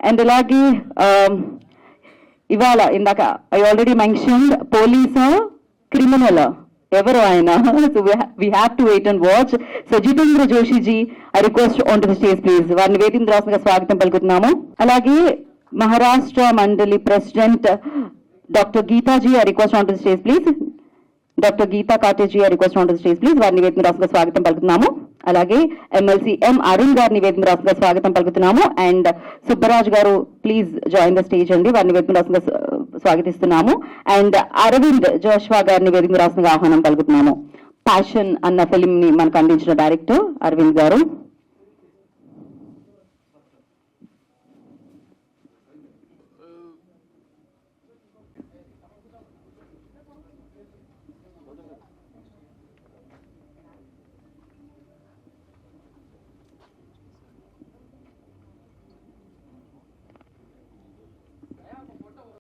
And అలాగే ఇవాళ ఇందాక ఐ ఆల్రెడీ మెన్షన్డ్ పోలీసా క్రిమినల్ ఎవరు ఆయన, so we have to wait and watch. So Jitendra Joshi ji, I request on to the stage please. వారిని వేదిక రాష్ట్రంగా స్వాగతం పలుకుతున్నాము. అలాగే మహారాష్ట్ర మండలి president doctor Geetaji, I request on to the stage please. Doctor Geeta Kateji, I request on to the stage please. వారిని వేదిక రాష్ట్రంగా స్వాగతం పలుకుతున్నాము. అలాగే ఎమ్మెల్సీ ఎం అరుణ్ గారిని వేదిక రాష్ట్రంగా స్వాగతం పలుకుతున్నాము. అండ్ సుబ్బరాజ్ గారు ప్లీజ్ జాయిన్ ద స్టేజ్ అండి, వారిని వేదిక రాష్ట్రంగా స్వాగతిస్తున్నాము. అండ్ అరవింద్ జోష్వా గారిని వేదిక రాష్ట్రంగా ఆహ్వానం పలుకుతున్నాము. ప్యాషన్ అన్న ఫిలిం ని మనకు అందించిన డైరెక్టర్ అరవింద్ గారు.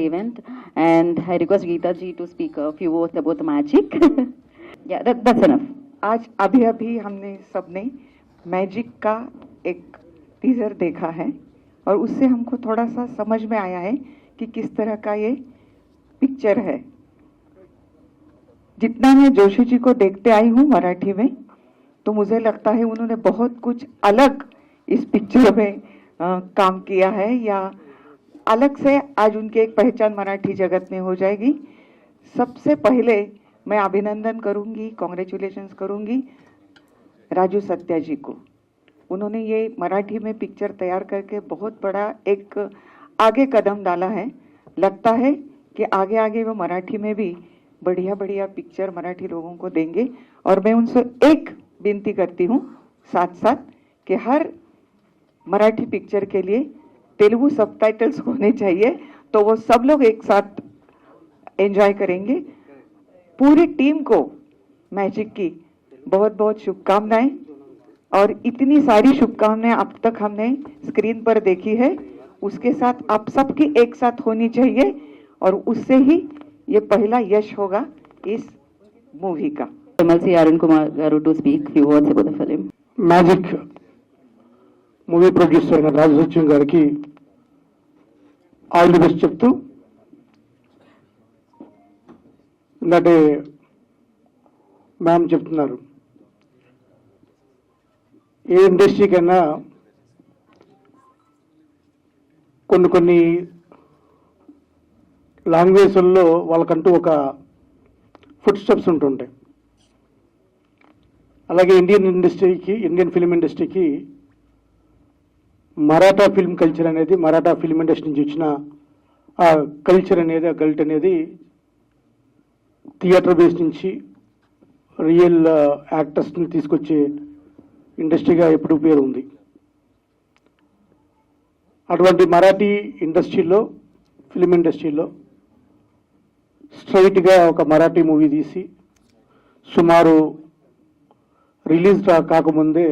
Event, and I request Geeta ji to speak a few words about the magic. Yeah, that's enough. आज अभी हमने सबने मैजिक का एक टीजर देखा है और उससे हमको थोड़ा सा समझ में आया है कि किस तरह का ये पिक्चर है. जितना मैं जोशी जी को देखते आई हूँ मराठी में, तो मुझे लगता है उन्होंने बहुत कुछ अलग इस पिक्चर में काम किया है, या अलग से आज उनकी एक पहचान मराठी जगत में हो जाएगी. सबसे पहले मैं अभिनंदन करूंगी, कॉन्ग्रेचुलेशंस करूंगी राजू सत्या जी को. उन्होंने ये मराठी में पिक्चर तैयार करके बहुत बड़ा एक आगे कदम डाला है. लगता है कि आगे आगे वो मराठी में भी बढ़िया बढ़िया पिक्चर मराठी लोगों को देंगे. और मैं उनसे एक विनती करती हूँ साथ साथ कि हर मराठी पिक्चर के लिए तेलुगु सबटाइटल्स होने चाहिए, तो वो सब लोग एक साथ एंजॉय करेंगे. पूरी टीम को मैजिक की बहुत बहुत शुभकामनाएं, और इतनी सारी शुभकामनाएं अब तक हमने स्क्रीन पर देखी है, उसके साथ आप सबकी एक साथ होनी चाहिए, और उससे ही ये पहला यश होगा इस मूवी का. MLC Arun Kumar garu to speak few words about the film. Magic movie producer అయిన రాజు సత్యం గారికి ఆల్ ది బెస్ట్ చెప్తూ, ఇందాకే మ్యామ్ చెప్తున్నారు, ఏ ఇండస్ట్రీకైనా కొన్ని లాంగ్వేజ్ల్లో వాళ్ళకంటూ ఒక ఫుట్ స్టెప్స్ ఉంటుంటాయి. అలాగే ఇండియన్ ఫిలిం ఇండస్ట్రీకి మరాఠా ఫిల్మ్ కల్చర్ అనేది, మరాఠా ఫిల్మ్ ఇండస్ట్రీ నుంచి వచ్చిన ఆ కల్చర్ అనేది, ఆ కల్ట్ అనేది థియేటర్ బేస్ నుంచి రియల్ యాక్టర్స్ని తీసుకొచ్చే ఇండస్ట్రీగా ఎప్పుడూ పేరు ఉంది. అటువంటి మరాఠీ ఇండస్ట్రీలో, ఫిలిం ఇండస్ట్రీలో స్ట్రైట్గా ఒక మరాఠీ మూవీ తీసి సుమారు రిలీజ్ కాకముందే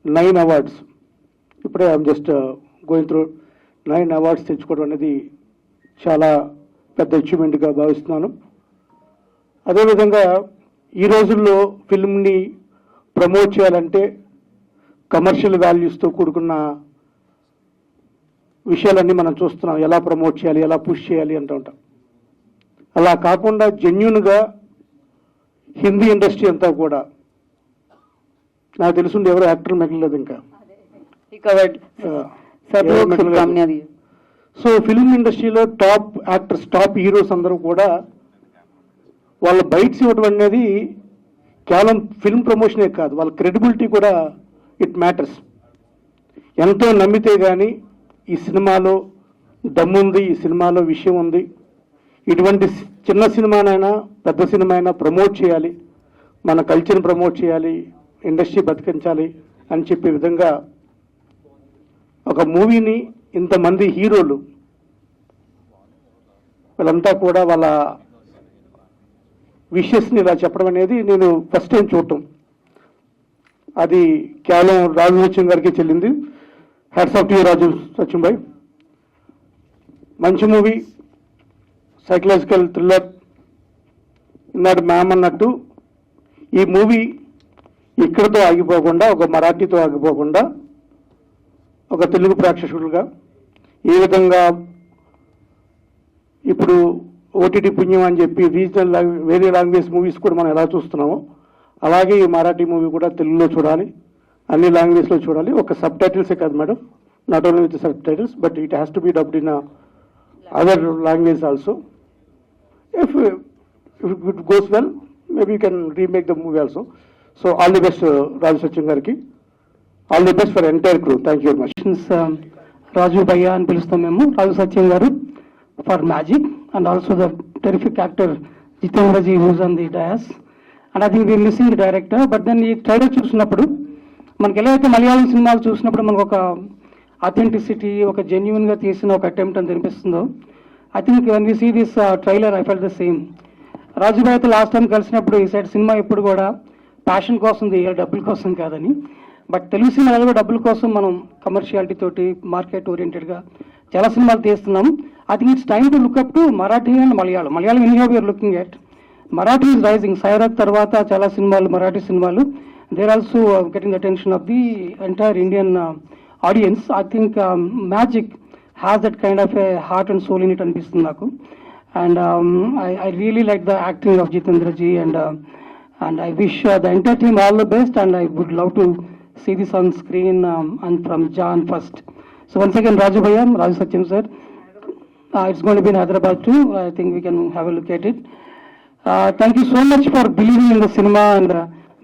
9 అవార్డ్స్, ఇప్పుడే I'm just going through 9 awards తెచ్చుకోవడం అనేది చాలా పెద్ద అచీవ్మెంట్గా భావిస్తున్నాను. అదేవిధంగా ఈ రోజుల్లో ఫిల్మ్ని ప్రమోట్ చేయాలంటే కమర్షియల్ వాల్యూస్తో కూడుకున్న విషయాలన్నీ మనం చూస్తున్నాం. ఎలా ప్రమోట్ చేయాలి, ఎలా పుష్ చేయాలి అంటూ ఉంటాం. అలా కాకుండా జెన్యూన్గా హిందీ ఇండస్ట్రీ అంతా కూడా, నాకు తెలుసుండి ఎవరు యాక్టర్ మిగలలేదు ఇంకా. సో ఫిల్మ్ ఇండస్ట్రీలో టాప్ యాక్టర్స్, టాప్ హీరోస్ అందరూ కూడా వాళ్ళ బైట్స్ ఇవ్వడం అనేది కేవలం ఫిల్మ్ ప్రమోషనే కాదు, వాళ్ళ క్రెడిబిలిటీ కూడా ఇట్ మ్యాటర్స్. ఎంతో నమ్మితే కానీ ఈ సినిమాలో దమ్ముంది, ఈ సినిమాలో విషయం ఉంది, ఇటువంటి చిన్న సినిమానైనా పెద్ద సినిమా అయినా ప్రమోట్ చేయాలి, మన కల్చర్ని ప్రమోట్ చేయాలి, ఇండస్ట్రీ బతికించాలి అని చెప్పే విధంగా ఒక మూవీని ఇంతమంది హీరోలు వీళ్ళంతా కూడా వాళ్ళ విషెస్ని ఇలా చెప్పడం అనేది నేను ఫస్ట్ టైం చూడటం. అది కేవలం రాజు సత్యం గారికి చెల్లింది. హ్యాట్స్ ఆఫ్ టు యూ రాజు సత్యం భాయ్. మంచి మూవీ, సైకలాజికల్ థ్రిల్లర్. ఇన్నాడు మ్యామ్ అన్నట్టు ఈ మూవీ ఇక్కడితో ఆగిపోకుండా, ఒక మరాఠీతో ఆగిపోకుండా, ఒక తెలుగు ప్రేక్షకులుగా ఏ విధంగా ఇప్పుడు ఓటీటీ పుణ్యం అని చెప్పి రీజనల్ వేరే లాంగ్వేజ్ మూవీస్ కూడా మనం ఎలా చూస్తున్నామో అలాగే ఈ మరాఠీ మూవీ కూడా తెలుగులో చూడాలి, అన్ని లాంగ్వేజ్లో చూడాలి. ఒక సబ్ టైటిల్సే కాదు madam, not only with subtitles but it has to be dubbed in other language also. If it goes well maybe you can remake the movie also. So all the best Raju Satyam గారికి, all the best for entire crew. Thank you very much. Raju భయ్య అని పిలుస్తాం మేము, Raju Satyam garu for magic, and also the terrific actor Jitendraji whose on the dais, and I think we're missing the director. But then ఈ trailer చూసినప్పుడు మనకి ఎలా అయితే మలయాళం సినిమాలు చూసినప్పుడు మనకు ఒక అథెంటిసిటీ, ఒక జెన్యున్గా తీసిన ఒక అటెంప్ట్ అని అనిపిస్తుందో, I think when we see this trailer I felt the same. Raju భయ్యతో లాస్ట్ టైం కలిసినప్పుడు ఈ సైడ్ సినిమా ఎప్పుడు కూడా ప్యాషన్ కోసం తీయాలి, డబ్బుల కోసం కాదని. బట్ తెలుగు సినిమాలు కూడా డబ్బుల కోసం మనం కమర్షియాలిటీ తోటి మార్కెట్ ఓరియంటెడ్గా చాలా సినిమాలు తీస్తున్నాం. I think it's time to look up to Marathi and Malayalam. Malayalam anyhow we're looking at, Marathi is rising. Sairat తర్వాత చాలా సినిమాలు మరాఠీ సినిమాలు they are also getting the attention of the entire Indian audience. I think magic has that kind of a heart and soul in it అనిపిస్తుంది నాకు. And I really like the acting of Jitendraji, and I wish the entire team all the best, and I would love to see this on screen and from Jan first. So once again, Raju Bhaiya, Raju Satyam sir, it's going to be in Hyderabad too. I think we can have a look at it. Thank you so much for believing in the cinema and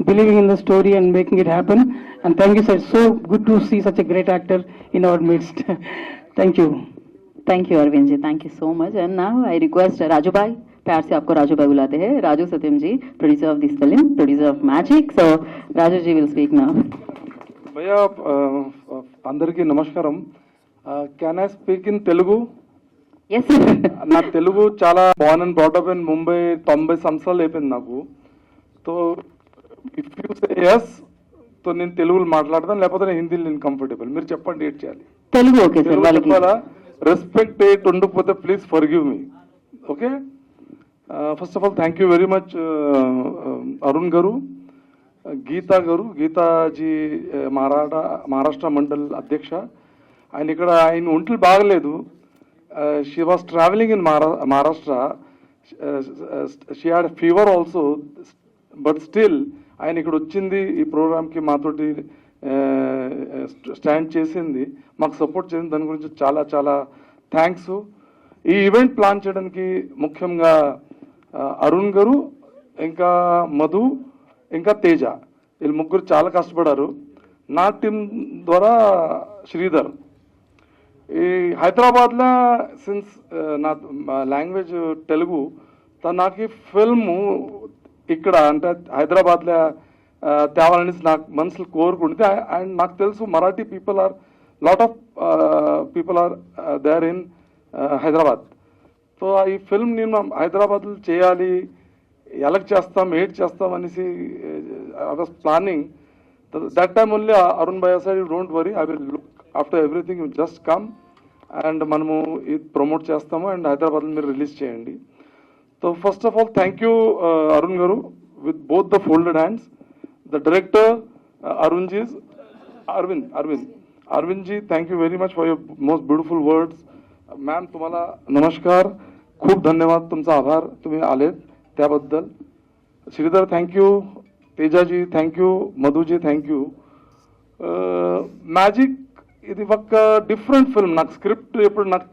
believing in the story and making it happen. And thank you sir, so good to see such a great actor in our midst. Thank you. Thank you Arvind ji, thank you so much. And now I request Raju भाई, प्यार से आपको राजू भाई बुलाते हैं. Raju Satyam ji, producer of this film, producer of Magic. So Raju ji will speak now. भैया అందరికీ నమస్కారం. Can I speak in Telugu? Yes నా తెలుగు చాలా born and brought up in Mumbai, 90 సంవత్సరాలు అయిపోయింది నాకు. తో ఇఫ్ యూ సే ఎస్ తో నేను తెలుగులో మాట్లాడతాను, లేకపోతే నేను హిందీలో నేను కంఫర్టబుల్. మీరు చెప్పండి ఏం చేయాలి. తెలుగు ఓకే సార్, తెలుగు వాళ్ళకి చెప్పాలా? రెస్పెక్ట్ ఏట్ ఉండకపోతే please forgive me. Okay, first of all thank you very much Arun గారు, గీతా గారు, గీతాజీ మహారాష్ట్ర మండల్ అధ్యక్ష. ఆయన ఇక్కడ ఆయన ఒంట్లు బాగలేదు. She was travelling in Maharashtra. She had fever also, but still ఆయన ఇక్కడ వచ్చింది ఈ ప్రోగ్రామ్కి మాతోటి స్టాండ్ చేసింది, మాకు సపోర్ట్ చేసింది. దాని గురించి చాలా చాలా థ్యాంక్స్. ఈ ఈవెంట్ ప్లాన్ చేయడానికి ముఖ్యంగా అరుణ్ గారు, ఇంకా మధు, ఇంకా తేజ, వీళ్ళు ముగ్గురు చాలా కష్టపడారు. నా టీం ద్వారా శ్రీధర్. ఈ హైదరాబాద్లో సిన్స్ నా లాంగ్వేజ్ తెలుగు, నాకు ఈ ఫిల్ము ఇక్కడ అంటే హైదరాబాద్లో తేవాలనేసి నాకు మనసులో కోరుకుంటుంది. అండ్ నాకు తెలుసు Marathi people are lot of people are there in Hyderabad. So ఈ ఫిల్మ్ నేను హైదరాబాద్లో చేయాలి, ఎలక్ చేస్తాం, ఏడ్ చేస్తాం అనేసి I was planning. That time only Arun భయ్య side, you don't worry, I will look after everything, you just come and మనము ఇది ప్రమోట్ చేస్తాము అండ్ హైదరాబాద్లో మీరు రిలీజ్ చేయండి. So first of all thank you Arun గారు with both the folded hands. The director, Arvind ji, thank you very much for your most beautiful words. Ma'am, तुम्हाला नमस्कार, खूप धन्यवाद, तुमचा आभार, तुम्ही आलेत त्याबद्दल. Shridhar thank you, Tejaji thank you, Madhuji thank you. Magic ఇది ఒక డిఫరెంట్ ఫిల్మ్. నాకు స్క్రిప్ట్ ఎప్పుడు నాకు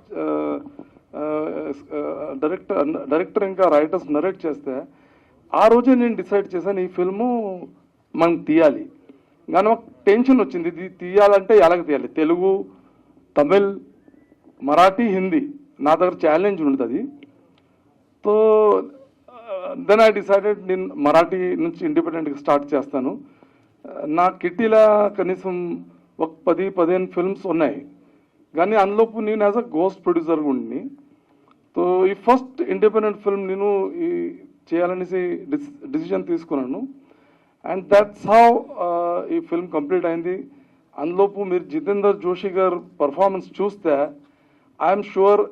డైరెక్టర్ ఇంకా రైటర్స్ నరేట్ చేస్తే ఆ రోజే నేను డిసైడ్ చేశాను ఈ ఫిల్ము మనం తీయాలి. కానీ ఒక టెన్షన్ వచ్చింది, ఇది తీయాలంటే ఎలాగ తీయాలి, తెలుగు, తమిళ్, మరాఠీ, హిందీ, నా దగ్గర ఛాలెంజ్ ఉంటుంది. సో దెన్ ఐ డిసైడెడ్ నేను మరాఠీ నుంచి ఇండిపెండెంట్గా స్టార్ట్ చేస్తాను. నా కిట్టీలో కనీసం ఒక 10-15 ఫిల్మ్స్ ఉన్నాయి, కానీ అందులోపు నేను యాజ్ అ గోస్ట్ ప్రొడ్యూసర్గా ఉండి. సో ఈ ఫస్ట్ ఇండిపెండెంట్ ఫిల్మ్ నేను ఈ చేయాలనేసి డిసిజన్ తీసుకున్నాను. అండ్ దట్స్ హౌ ఈ ఫిల్మ్ కంప్లీట్ అయింది. అందులోపు మీరు జితేందర్ జోషి గారు పర్ఫార్మెన్స్ చూస్తే I'm sure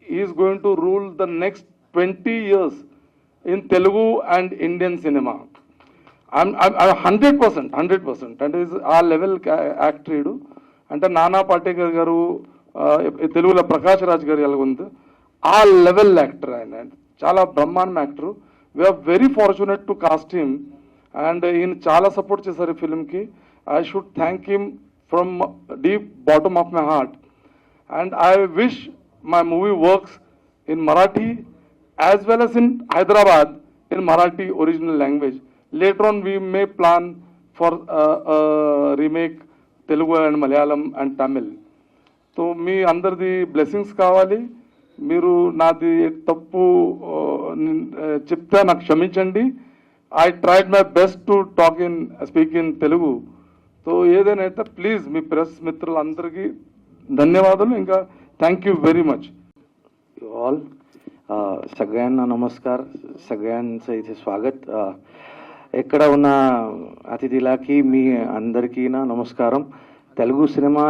is going to rule the next 20 years in Telugu and Indian cinema. 100% అంటే ఆ లెవెల్ యాక్టరీడు. అంటే నానా పాటేకర్ గారు, తెలుగులో ప్రకాష్ రాజ్ గారు ఎలాగుంది ఆ లెవెల్ యాక్టర్ ఆయన చాలా బ్రహ్మాండం actor. We are very fortunate to cast him and ఈయన చాలా సపోర్ట్ చేశారు ఈ ఫిల్మ్కి. I should thank him from deep bottom of my heart and I wish my movie works in Marathi as well as in Hyderabad in Marathi original language. Later on we may plan for remake Telugu and Malayalam and Tamil. So మీ అందరిది blessings కావాలి. మీరు నాది తప్పు చెప్తే నాకు క్షమించండి. I tried my best to speak in Telugu. So ఏదైనా అయితే ప్లీజ్ మీ ప్రెస్ మిత్రులందరికీ ధన్యవాదాలు. ఇంకా thank you very much. All सगळ्यांना नमस्कार, सगळ्यांचं इथे स्वागत. ఎక్కడ ఉన్న అతిథులకి మీ అందరికీ నా నమస్కారం. తెలుగు సినిమా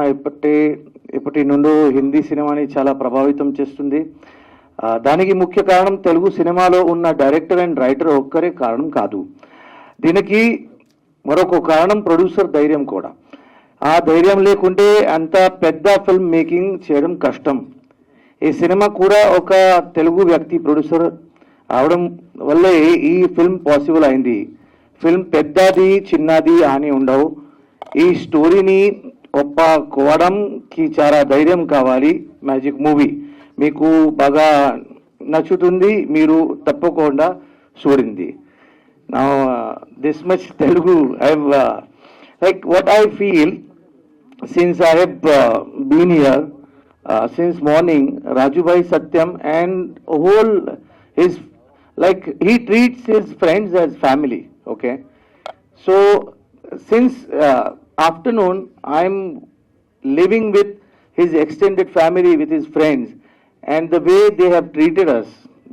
ఇప్పటి నుండి హిందీ సినిమాని చాలా ప్రభావితం చేస్తుంది. దానికి ముఖ్య కారణం తెలుగు సినిమాలో ఉన్న డైరెక్టర్ అండ్ రైటర్ ఒక్కరే కారణం కాదు. దీనికి మరొక కారణం ప్రొడ్యూసర్ ధైర్యం కూడా. ఆ ధైర్యం లేకుంటే అంత పెద్ద ఫిల్మ్ మేకింగ్ చేయడం కష్టం. ఈ సినిమా కూడా ఒక తెలుగు వ్యక్తి ప్రొడ్యూసర్ అవడం వల్లే ఈ ఫిల్మ్ పాసిబుల్ అయింది. ఫిల్మ్ పెద్దది చిన్నది అని ఉండవు. ఈ స్టోరీని ఒప్పుకోవడంకి చాలా ధైర్యం కావాలి. మ్యాజిక్ మూవీ మీకు బాగా నచ్చుతుంది, మీరు తప్పకుండా చూడండి. నా this much Telugu I have like what I feel since I have been here since morning. Rajubhai Satyam and whole his, like he treats his friends as family. Okay, so since afternoon I'm living with his extended family, with his friends, and the way they have treated us,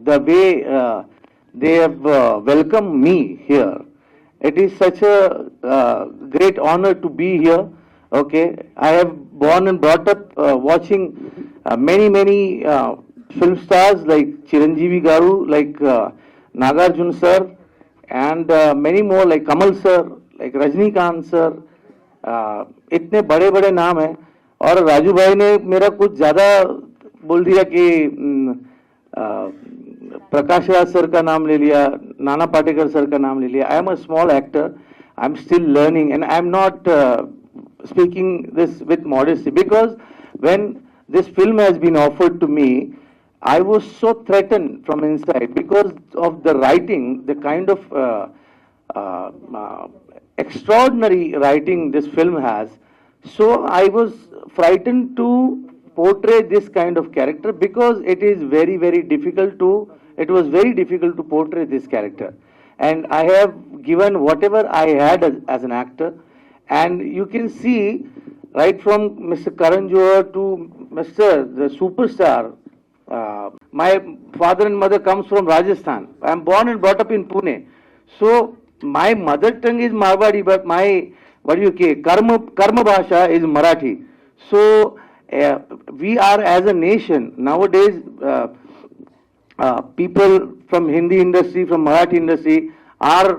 the way they have welcomed me here, it is such a great honor to be here. Okay, I have born and brought up watching many film stars like Chiranjeevi Garu, like Nagarjuna sir, and many more like Kamal sir, like Rajnikant sir. इतने बड़े बड़े नाम हैं. और राजू भाई ने मेरा कुछ ज़्यादा बोल दिया कि प्रकाश राज सर का नाम ले लिया, नाना पाटेकर सर का नाम ले लिया. I am a small actor, I am still learning and I am not speaking this with modesty, because when this film has been offered to me, I was so threatened from inside because of the writing, the kind of extraordinary writing this film has. So I was frightened to portray this kind of character because it was very difficult to portray this character. And I have given whatever I had as an actor. And you can see right from Mr. Karan Johar to the superstar. My father and mother comes from Rajasthan. I am born and brought up in Pune. So my mother tongue is Marwari, but my karma bhasha is Marathi. So we are as a nation nowadays. People from Hindi industry, from Marathi industry are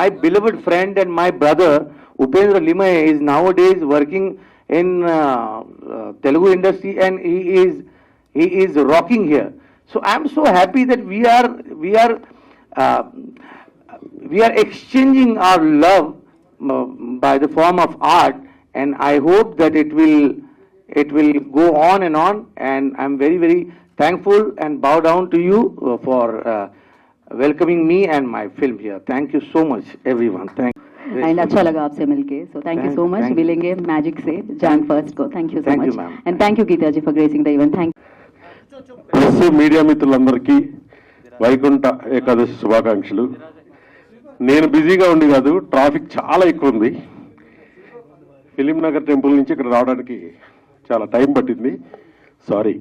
my beloved friend and my brother. Upendra Limaye is nowadays working in Telugu industry and he is rocking here. So I am so happy that we are exchanging our love by the form of art, and I hope that it will go on, and I am very thankful and bow down to you for welcoming me and my film here. Thank you so much everyone. Thank you. And अच्छा लगा आपसे मिलके. So thank you so much. मिलेंगे magic से Jan 1st को. Thank you so Thank you, मच. ma'am. And thank you Geeta ji for gracing the event. Thank press media మిత్రులందరికీ వైకుంఠ ఏకాదశి శుభాకాంక్షలు. నేను బిజీగా ఉండి కాదు, ట్రాఫిక్ చాలా ఎక్కువ ఉంది. ఫిలిం నగర్ టెంపుల్ నుంచి ఇక్కడ రావడానికి చాలా టైం పట్టింది. Sorry.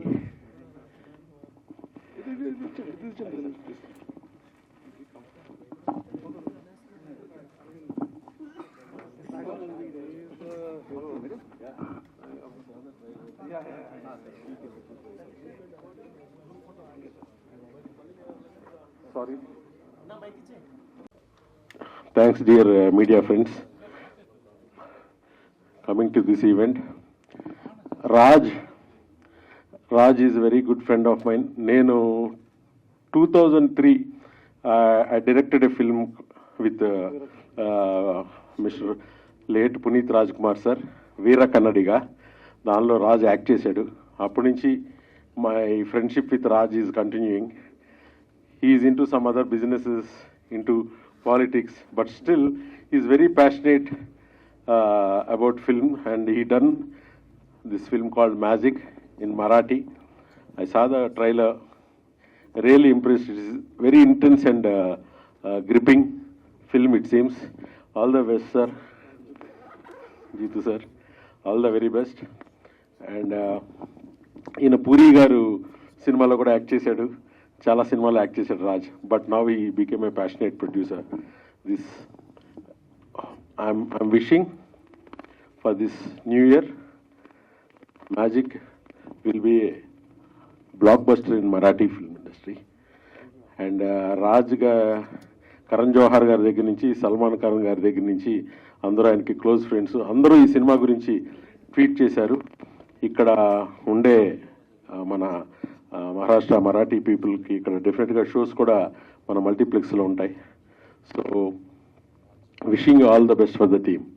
Thanks, dear media friends, coming to this event. Raj Raj is a very good friend of mine. Nenu 2003 I directed a film with Mr. late Puneet Rajkumar sir, Veera Kannadiga. దానిలో Raj act చేశాడు. అప్పటి నుంచి my friendship with Raj is continuing. He's in to some other businesses, in to politics, but still is very passionate about film and he done this film called magic in Marathi. I saw the trailer, really impressed. It is very intense and gripping film, it seems. All the best, sir. Jeetu sir, all the very best. And ఈయన పూరి గారు సినిమాలో కూడా act చేశాడు, చాలా సినిమాలో act చేశాడు Raj, but now he became a passionate producer. This I'm wishing for this new year Magic will be a blockbuster in Marathi film industry. And Raj Karan Johar గారి దగ్గర నుంచి సల్మాన్ ఖాన్ గారి దగ్గర నుంచి అందరూ ఆయనకి క్లోజ్ ఫ్రెండ్స్. అందరూ ఈ సినిమా గురించి ట్వీట్ చేశారు. ఇక్కడ ఉండే మన మహారాష్ట్ర మరాఠీ పీపుల్కి ఇక్కడ డెఫినెట్గా షోస్ కూడా మన మల్టీప్లెక్స్లో ఉంటాయి. So wishing all the best for the team.